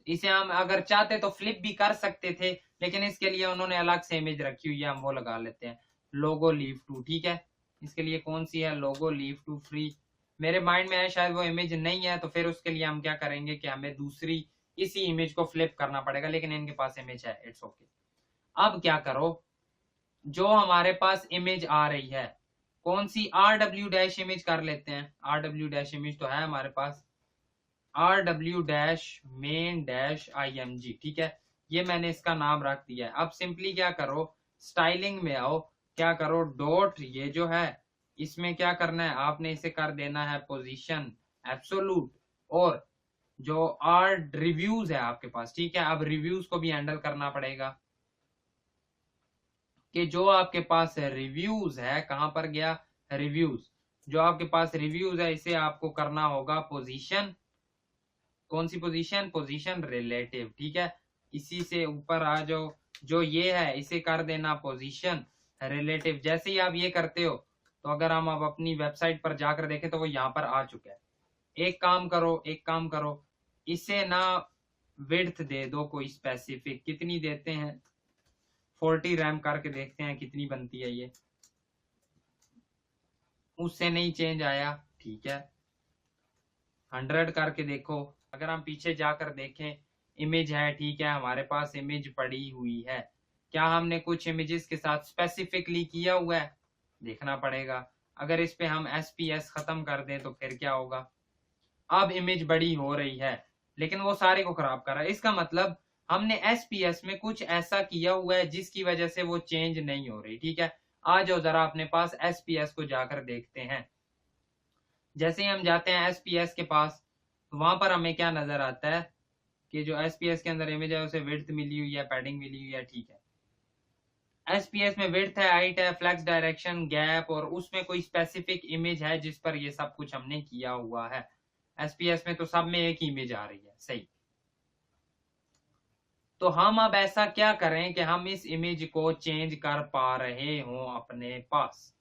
इसे हम अगर चाहते तो फ्लिप भी कर सकते थे, लेकिन इसके लिए उन्होंने अलग से इमेज रखी हुई है, हम वो लगा लेते हैं, लोगो लीव टू, ठीक है। इसके लिए कौन सी है? लोगो लीव टू फ्री। मेरे माइंड में है शायद वो इमेज नहीं है, तो फिर उसके लिए हम क्या करेंगे कि हमें दूसरी इसी इमेज को फ्लिप करना पड़ेगा, लेकिन इनके पास इमेज है, इट्स ओके। अब क्या करो, जो हमारे पास इमेज आ रही है, कौन सी? RW डैश इमेज कर लेते हैं। RW डैश इमेज तो है हमारे पास, RW dash main dash IMG, ठीक है, ये मैंने इसका नाम रख दिया है। अब सिंपली क्या करो, स्टाइलिंग में आओ, क्या करो, डॉट, ये जो है इसमें क्या करना है, आपने इसे कर देना है पोजीशन एब्सोलूट। और जो आर रिव्यूज है आपके पास, ठीक है, अब रिव्यूज को भी हैंडल करना पड़ेगा, कि जो आपके पास रिव्यूज है, कहां पर गया रिव्यूज, जो आपके पास रिव्यूज है इसे आपको करना होगा पोजीशन, कौन सी पोजीशन? पोजीशन रिलेटिव, ठीक है, इसी से ऊपर आ जाओ, जो ये है इसे कर देना पोजीशन रिलेटिव। जैसे ही आप ये करते हो तो अगर हम अब अपनी वेबसाइट पर जाकर देखें तो वो यहाँ पर आ चुका है। एक काम करो, इसे ना विड्थ दे दो कोई स्पेसिफिक, कितनी देते हैं, 40 रैम करके देखते हैं कितनी बनती है ये। उससे नहीं चेंज आया, ठीक है, 100 करके देखो। अगर हम पीछे जाकर देखें, इमेज है, ठीक है, हमारे पास इमेज पड़ी हुई है। क्या हमने कुछ इमेजेस के साथ स्पेसिफिकली किया हुआ है? देखना पड़ेगा। अगर इस पे हम SPS खत्म कर दें तो फिर क्या होगा? अब इमेज बड़ी हो रही है, लेकिन वो सारे को खराब कर रहा है। इसका मतलब हमने SPS में कुछ ऐसा किया हुआ है जिसकी वजह से वो चेंज नहीं हो रही, ठीक है। आ जाओ जरा अपने पास SPS को जाकर देखते हैं। जैसे ही हम जाते हैं SPS के पास, तो वहां पर हमें क्या नजर आता है कि जो SPS के अंदर इमेज है उसे विड्थ मिली हुई है, पैडिंग मिली हुई है, ठीक है। SPS में विड्थ है, हाइट है, फ्लेक्स, डायरेक्शन, गैप, और उसमें कोई स्पेसिफिक इमेज है जिस पर ये सब कुछ हमने किया हुआ है। SPS में तो सब में एक इमेज आ रही है, सही। तो हम अब ऐसा क्या करें कि हम इस इमेज को चेंज कर पा रहे हो अपने पास।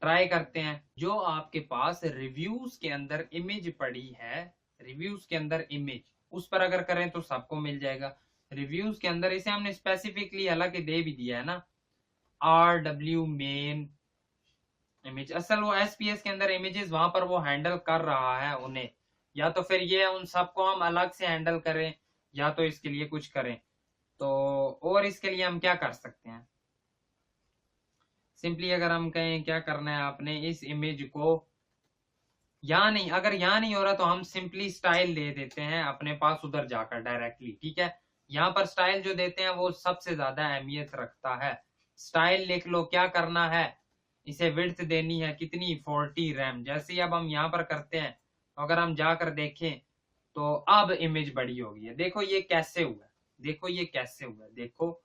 ट्राई करते हैं। जो आपके पास रिव्यूज के अंदर इमेज पड़ी है, रिव्यूज के अंदर इमेज, उस पर अगर करें तो सबको मिल जाएगा। रिव्यूज के अंदर इसे हमने स्पेसिफिकली हालांकि दे भी दिया है ना, RW मेन इमेज। असल वो SPS के अंदर इमेजेस वहां पर वो हैंडल कर रहा है उन्हें, या तो फिर ये उन सबको हम अलग से हैंडल करें, या तो इसके लिए कुछ करें। तो और इसके लिए हम क्या कर सकते हैं, सिंपली अगर हम कहें क्या करना है आपने, इस इमेज को यहाँ नहीं, अगर यहाँ नहीं हो रहा तो हम सिंपली स्टाइल दे देते हैं अपने पास उधर जाकर डायरेक्टली, ठीक है। यहाँ पर स्टाइल जो देते हैं वो सबसे ज्यादा अहमियत रखता है। स्टाइल लिख लो, क्या करना है, इसे विड्थ देनी है कितनी, 40 रैम। जैसे ही अब हम यहाँ पर करते हैं तो अगर हम जाकर देखें तो अब इमेज बड़ी हो गई है। देखो ये कैसे हुआ, देखो ये कैसे हुआ, देखो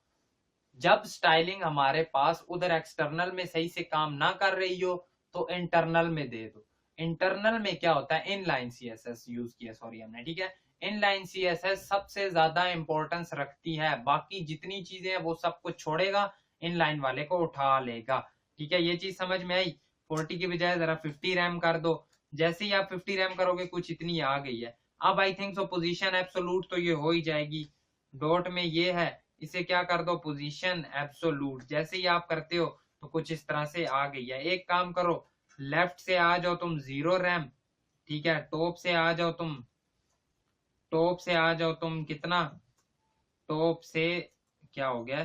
जब स्टाइलिंग हमारे पास उधर एक्सटर्नल में सही से काम ना कर रही हो तो इंटरनल में दे दो। इंटरनल में क्या होता है, इनलाइन सीएसएस यूज किया, सॉरी हमने, ठीक है। इनलाइन सीएसएस सबसे ज्यादा इंपॉर्टेंस रखती है, बाकी जितनी चीजें हैं वो सब कुछ छोड़ेगा, इनलाइन वाले को उठा लेगा, ठीक है। ये चीज समझ में आई। 40 की बजाय जरा 50 रैम कर दो, जैसे ही आप 50 रैम करोगे कुछ इतनी आ गई है। अब I think so position absolute तो ये हो ही जाएगी, डॉट में ये है, इसे क्या कर दो पोजीशन एब्सोलूट, जैसे ही आप करते हो तो कुछ इस तरह से आ गई है। एक काम करो, लेफ्ट से आ जाओ तुम 0 रैम, ठीक है। टॉप से आ जाओ तुम, टॉप से आ जाओ तुम कितना, टॉप से क्या हो गया,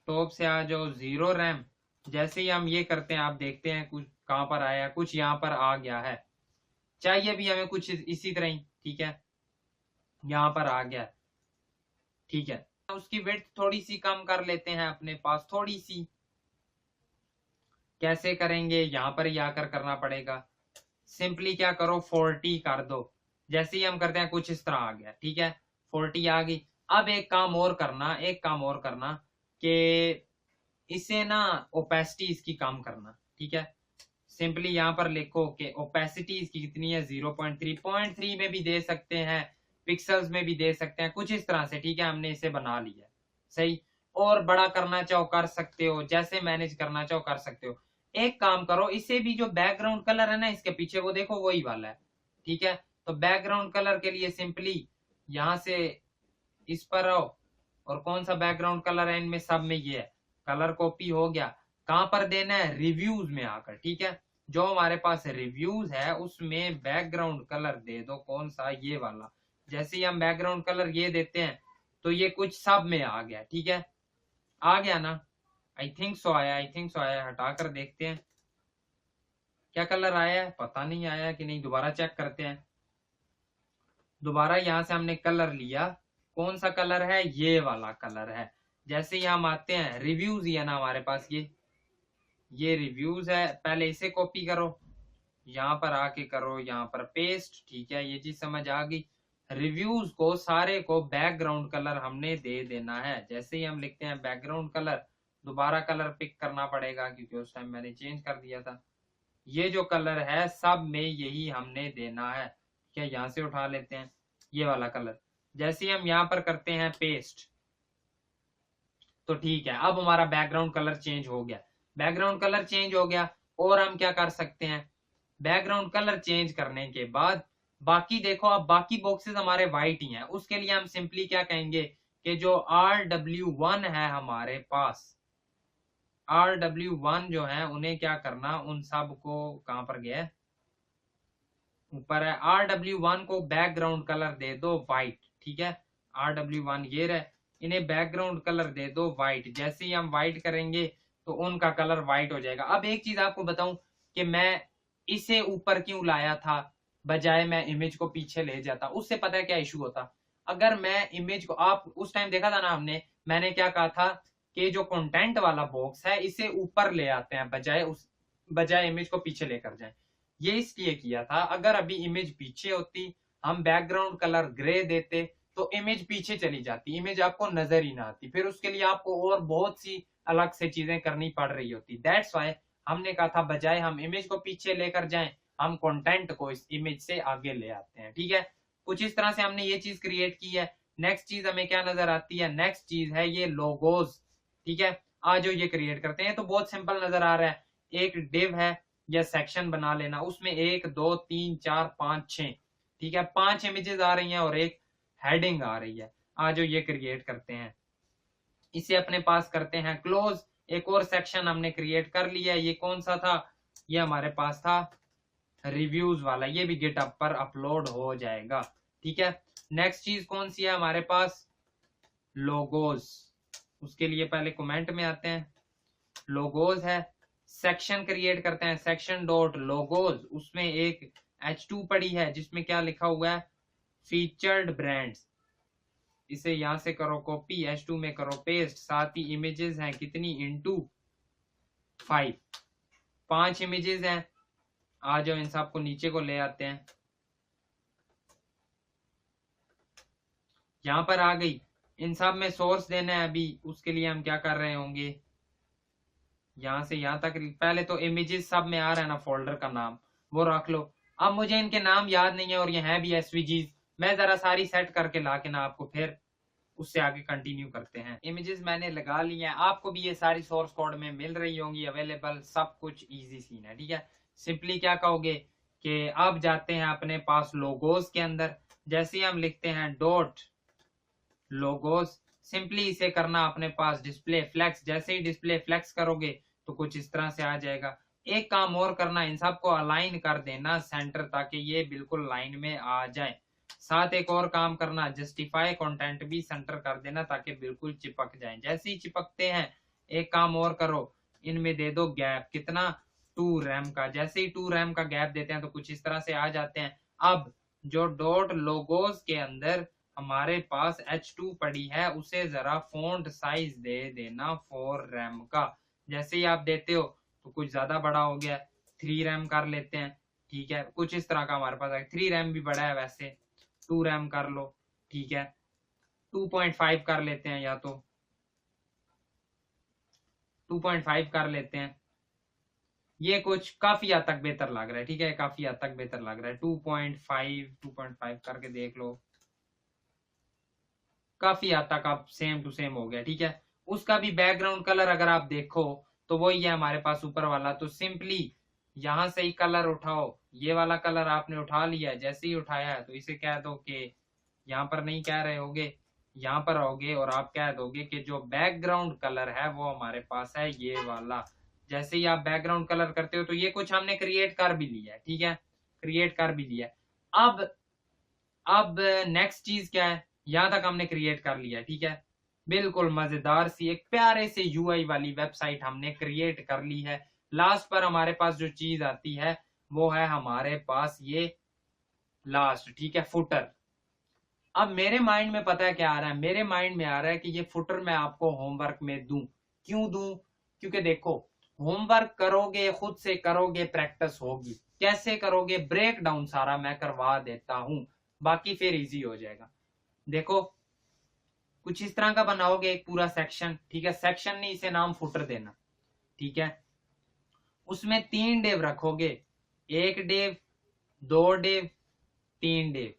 टॉप से आ जाओ 0 रैम। जैसे ही हम ये करते हैं आप देखते हैं कुछ कहां पर आया, कुछ यहाँ पर आ गया है। चाहिए भी हमें कुछ इसी तरह ही, ठीक है, यहाँ पर आ गया, ठीक है। उसकी विड्थ थोड़ी सी कम कर लेते हैं अपने पास, थोड़ी सी। कैसे करेंगे, यहाँ पर ही आकर करना पड़ेगा। सिंपली क्या करो, 40 कर दो। जैसे ही हम करते हैं कुछ इस तरह आ गया, ठीक है, 40 आ गई। अब एक काम और करना, एक काम और करना कि इसे ना ओपेसिटी इसकी कम करना, ठीक है। सिंपली यहाँ पर लिखो कि ओपेसिटी इसकी कितनी है, 0.3, 0.3 में भी दे सकते हैं, पिक्सल्स में भी दे सकते हैं, कुछ इस तरह से, ठीक है। हमने इसे बना लिया, सही। और बड़ा करना चाहो कर सकते हो, जैसे मैनेज करना चाहो कर सकते हो। एक काम करो, इसे भी जो बैकग्राउंड कलर है ना इसके पीछे वो देखो वही वाला है, ठीक है। तो बैकग्राउंड कलर के लिए सिंपली यहां से इस पर आओ, और कौन सा बैकग्राउंड कलर है इनमें सब में, ये है। कलर कॉपी हो गया, कहां पर देना है, रिव्यूज में आकर, ठीक है। जो हमारे पास रिव्यूज है उसमें बैकग्राउंड कलर दे दो, कौन सा, ये वाला। जैसे ही हम बैकग्राउंड कलर ये देते हैं तो ये कुछ सब में आ गया, ठीक है। आ गया ना, आई थिंक सो आया, आई थिंक सो आया। हटाकर देखते हैं क्या कलर आया है, पता नहीं आया कि नहीं, दोबारा चेक करते हैं। दोबारा यहां से हमने कलर लिया, कौन सा कलर है, ये वाला कलर है। जैसे ही हम आते हैं, रिव्यूज ही है ना हमारे पास, ये रिव्यूज है। पहले इसे कॉपी करो, यहाँ पर आके करो यहाँ पर पेस्ट, ठीक है। ये चीज समझ आ गई। रिव्यूज को सारे को बैकग्राउंड कलर हमने दे देना है। जैसे ही हम लिखते हैं बैकग्राउंड कलर, दोबारा कलर पिक करना पड़ेगा क्योंकि उस टाइम मैंने चेंज कर दिया था। ये जो कलर है सब में यही हमने देना है, क्या, यहाँ से उठा लेते हैं ये वाला कलर। जैसे ही हम यहाँ पर करते हैं पेस्ट, तो ठीक है, अब हमारा बैकग्राउंड कलर चेंज हो गया। बैकग्राउंड कलर चेंज हो गया, और हम क्या कर सकते हैं, बैकग्राउंड कलर चेंज करने के बाद बाकी देखो, अब बाकी बॉक्सेस हमारे व्हाइट ही हैं। उसके लिए हम सिंपली क्या कहेंगे कि जो RW1 है हमारे पास, RW1 जो है उन्हें क्या करना, उन सब को, कहां पर गया, ऊपर है, RW1 को बैकग्राउंड कलर दे दो व्हाइट, ठीक है। RW1 ये रहे, इन्हें बैकग्राउंड कलर दे दो व्हाइट। जैसे ही हम व्हाइट करेंगे तो उनका कलर व्हाइट हो जाएगा। अब एक चीज आपको बताऊं कि मैं इसे ऊपर क्यों लाया था, बजाय मैं इमेज को पीछे ले जाता। उससे पता है क्या इशू होता, अगर मैं इमेज को, आप उस टाइम देखा था ना हमने, मैंने क्या कहा था कि जो कंटेंट वाला बॉक्स है इसे ऊपर ले आते हैं, बजाय इमेज को पीछे लेकर जाए। ये इसलिए किया था, अगर अभी इमेज पीछे होती, हम बैकग्राउंड कलर ग्रे देते तो इमेज पीछे चली जाती, इमेज आपको नजर ही ना आती, फिर उसके लिए आपको और बहुत सी अलग से चीजें करनी पड़ रही होती। दैट्स वाई हमने कहा था बजाय हम इमेज को पीछे लेकर जाएं, हम कंटेंट को इस इमेज से आगे ले आते हैं, ठीक है। कुछ इस तरह से हमने ये चीज क्रिएट की है। नेक्स्ट चीज हमें क्या नजर आती है, नेक्स्ट चीज है ये लोगोज, ठीक है। आज जो ये क्रिएट करते हैं तो बहुत सिंपल नजर आ रहा है। एक डिव है या सेक्शन बना लेना, उसमें 1 2 3 4 5 6, ठीक है, 5 इमेजेस आ रही हैं और एक हेडिंग आ रही है। आज जो ये क्रिएट करते हैं, इसे अपने पास करते हैं क्लोज। एक और सेक्शन हमने क्रिएट कर लिया, ये कौन सा था, ये हमारे पास था रिव्यूज वाला, ये भी गिटहब पर अपलोड हो जाएगा, ठीक है। नेक्स्ट चीज कौन सी है हमारे पास, लोगोज। उसके लिए पहले कमेंट में आते हैं, लोगोज है, सेक्शन क्रिएट करते हैं, सेक्शन डॉट लोगोज। उसमें एक H2 पड़ी है जिसमें क्या लिखा हुआ है, फीचर्ड ब्रांड्स। इसे यहां से करो कॉपी, H2 में करो पेस्ट। साथ ही इमेजेस हैं कितनी, इनटू 5, 5 इमेजेस हैं। आ जाओ इन सबको नीचे को ले आते हैं। यहाँ पर आ गई। इन सब में सोर्स देना है। अभी उसके लिए हम क्या कर रहे होंगे, यहाँ से यहाँ तक पहले तो इमेजेस सब में आ रहा है ना फोल्डर का नाम, वो रख लो। अब मुझे इनके नाम याद नहीं है और ये हैं भी एसवीजीज। मैं जरा सारी सेट करके ला के ना आपको फिर उससे आगे कंटिन्यू करते हैं। इमेजेस मैंने लगा ली हैं, आपको भी ये सारी सोर्स कोड में मिल रही होंगी अवेलेबल, सब कुछ इजी सीन है। ठीक है, सिंपली क्या कहोगे कि अब जाते हैं अपने पास लोगोस के अंदर। जैसे ही हम लिखते हैं डॉट लोगोस, सिंपली इसे करना अपने पास डिस्प्ले फ्लेक्स। जैसे ही डिस्प्ले फ्लेक्स करोगे तो कुछ इस तरह से आ जाएगा। एक काम और करना, इन सबको अलाइन कर देना सेंटर, ताकि ये बिल्कुल लाइन में आ जाए। साथ एक और काम करना, जस्टिफाई कंटेंट भी सेंटर कर देना ताकि बिल्कुल चिपक जाए। जैसे ही चिपकते हैं एक काम और करो, इनमें दे दो गैप। कितना, 2 रैम का। जैसे ही 2 रैम का गैप देते हैं तो कुछ इस तरह से आ जाते हैं। अब जो डॉट लोगोस के अंदर हमारे पास H2 पड़ी है, उसे जरा फॉन्ट साइज दे देना 4 रैम का। जैसे ही आप देते हो तो कुछ ज्यादा बड़ा हो गया, 3 रैम कर लेते हैं। ठीक है, कुछ इस तरह का हमारे पास है। 3 रैम भी बड़ा है वैसे, 2 रैम कर लो। ठीक है, 2.5 कर लेते हैं, या तो 2.5 कर लेते हैं। ये कुछ काफी हद तक बेहतर लग रहा है। ठीक है, काफी हद तक बेहतर लग रहा है। 2.5 करके देख लो, काफी हद तक आप सेम टू सेम हो गया। ठीक है, उसका भी बैकग्राउंड कलर अगर आप देखो तो वही है हमारे पास ऊपर वाला। तो सिंपली यहां से ही कलर उठाओ, ये वाला कलर आपने उठा लिया है। जैसे ही उठाया है तो इसे कह दो कि यहाँ पर नहीं कह रहे होगे, यहाँ पर आओगे और आप कह दोगे कि जो बैकग्राउंड कलर है वो हमारे पास है ये वाला। जैसे ही आप बैकग्राउंड कलर करते हो तो ये कुछ हमने क्रिएट कर भी लिया है। ठीक है, क्रिएट कर भी लिया है। अब नेक्स्ट चीज क्या है, यहां तक हमने क्रिएट कर लिया। ठीक है, बिल्कुल मजेदार सी एक प्यारे से यूआई वाली वेबसाइट हमने क्रिएट कर ली है। लास्ट पर हमारे पास जो चीज आती है वो है हमारे पास ये लास्ट। ठीक है, फुटर। अब मेरे माइंड में पता है क्या आ रहा है, मेरे माइंड में आ रहा है कि ये फुटर मैं आपको होमवर्क में दूं। क्यों दूं? क्योंकि देखो, होमवर्क करोगे, खुद से करोगे, प्रैक्टिस होगी। कैसे करोगे, ब्रेक डाउन सारा मैं करवा देता हूं, बाकी फिर इजी हो जाएगा। देखो, कुछ इस तरह का बनाओगे एक पूरा सेक्शन। ठीक है, सेक्शन नहीं, इसे नाम फुटर देना। ठीक है, उसमें 3 डिव रखोगे, 1 डिव, 2 डिव, 3 डिव।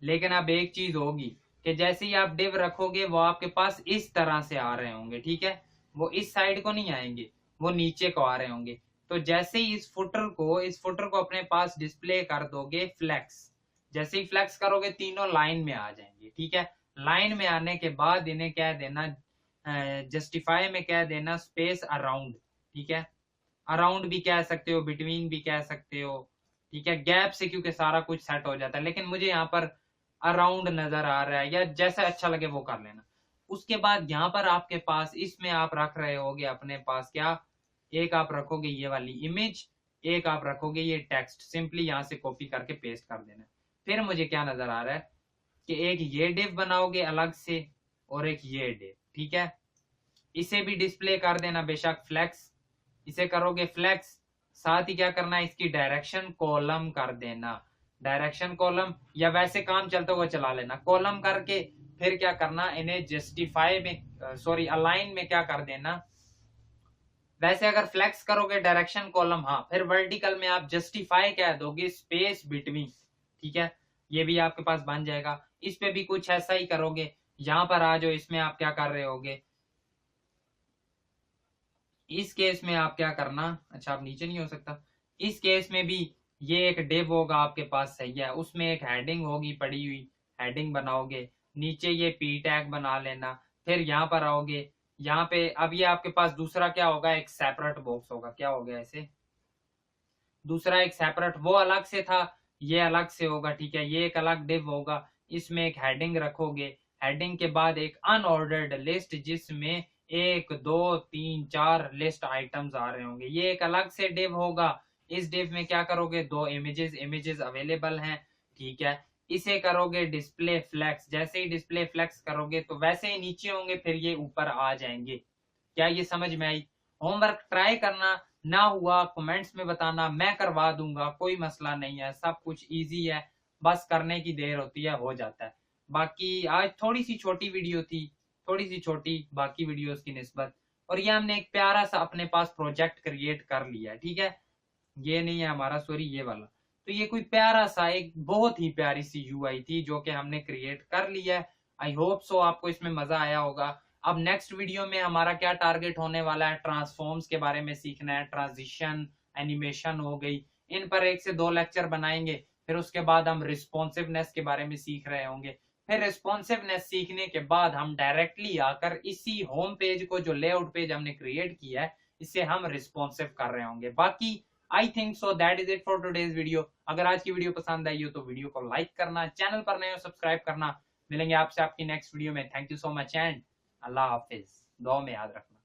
लेकिन अब एक चीज होगी कि जैसे ही आप डिव रखोगे वो आपके पास इस तरह से आ रहे होंगे। ठीक है, वो इस साइड को नहीं आएंगे, वो नीचे को आ रहे होंगे। तो जैसे ही इस फुटर को अपने पास डिस्प्ले कर दोगे फ्लेक्स, जैसे ही फ्लेक्स करोगे तीनों लाइन में आ जाएंगे। ठीक है, लाइन में आने के बाद इन्हें कह देना, जस्टिफाई में कह देना स्पेस अराउंड। ठीक है, अराउंड भी कह सकते हो, बिटवीन भी कह सकते हो। ठीक है, गैप से क्योंकि सारा कुछ सेट हो जाता है, लेकिन मुझे यहाँ पर अराउंड नजर आ रहा है, या जैसा अच्छा लगे वो कर लेना। उसके बाद यहाँ पर आपके पास इसमें आप रख रहे होगे अपने पास क्या, एक आप रखोगे ये वाली इमेज, एक आप रखोगे ये टेक्स्ट। सिंपली यहाँ से कॉपी करके पेस्ट कर देना। फिर मुझे क्या नजर आ रहा है कि एक ये डिव बनाओगे अलग से और एक ये डिव। ठीक है, इसे भी डिस्प्ले कर देना बेशक फ्लेक्स, इसे करोगे फ्लेक्स। साथ ही क्या करना है, इसकी डायरेक्शन कॉलम कर देना। डायरेक्शन कॉलम, या वैसे काम चलता हुआ चला लेना, कॉलम करके फिर क्या करना, इन्हें जस्टिफाई में सॉरी अलाइन में क्या कर देना। वैसे अगर फ्लेक्स करोगे डायरेक्शन कॉलम, हाँ, फिर वर्टिकल में आप जस्टिफाई कह दोगे स्पेस बिटवीन। ठीक है, ये भी आपके पास बन जाएगा। इस पे भी कुछ ऐसा ही करोगे। यहां पर आ जाओ, इसमें आप क्या कर रहे होगे, इस केस में आप क्या करना, अच्छा आप नीचे नहीं हो सकता, इस केस में भी ये एक डिव होगा आपके पास, सही है, उसमें एक हेडिंग होगी पड़ी हुई, हेडिंग बनाओगे। नीचे ये पी टैग बना लेना। फिर यहाँ पर आओगे, यहाँ पे अब ये आपके पास दूसरा क्या होगा, एक सेपरेट बॉक्स होगा। क्या हो गया ऐसे, दूसरा एक सेपरेट, वो अलग से था, ये अलग से होगा। ठीक है, ये एक अलग डिव होगा, इसमें एक हेडिंग रखोगे। हेडिंग के बाद एक अनऑर्डर्ड लिस्ट, जिसमें 1 2 3 4 लिस्ट आइटम्स आ रहे होंगे, ये एक अलग से डिव होगा। इस डिव में क्या करोगे, 2 इमेजेस अवेलेबल हैं। ठीक है, इसे करोगे डिस्प्ले फ्लेक्स। जैसे ही डिस्प्ले फ्लेक्स करोगे तो वैसे ही नीचे होंगे, फिर ये ऊपर आ जाएंगे। क्या ये समझ में आई? होमवर्क ट्राई करना, ना हुआ कमेंट्स में बताना, मैं करवा दूंगा, कोई मसला नहीं है, सब कुछ इजी है, बस करने की देर होती है, हो जाता है। बाकी आज थोड़ी सी छोटी वीडियो थी, थोड़ी सी छोटी बाकी वीडियोस की निस्बत, और ये हमने एक प्यारा सा अपने पास प्रोजेक्ट क्रिएट कर लिया है। ठीक है, ये नहीं है हमारा, सॉरी ये वाला। तो ये कोई प्यारा सा एक बहुत ही प्यारी सी यूआई थी जो कि हमने क्रिएट कर लिया है। आई होप सो आपको इसमें मजा आया होगा। अब नेक्स्ट वीडियो में हमारा क्या टारगेट होने वाला है, ट्रांसफॉर्म्स के बारे में सीखना है, ट्रांजिशन, एनिमेशन हो गई, इन पर 1 से 2 लेक्चर बनाएंगे। फिर उसके बाद हम रिस्पॉन्सिवनेस के बारे में सीख रहे होंगे। फिर रिस्पॉन्सिवनेस सीखने के बाद हम डायरेक्टली आकर इसी होम पेज को, जो लेआउट पेज हमने क्रिएट किया है, इसे हम रिस्पॉन्सिव कर रहे होंगे। बाकी I think so that is it for today's video. अगर आज की वीडियो पसंद आई हो तो वीडियो को लाइक करना, चैनल पर नए हो सब्सक्राइब करना। मिलेंगे आपसे आपकी नेक्स्ट वीडियो में। Thank you so much and अल्लाह हाफिज। दुआ में याद रखना।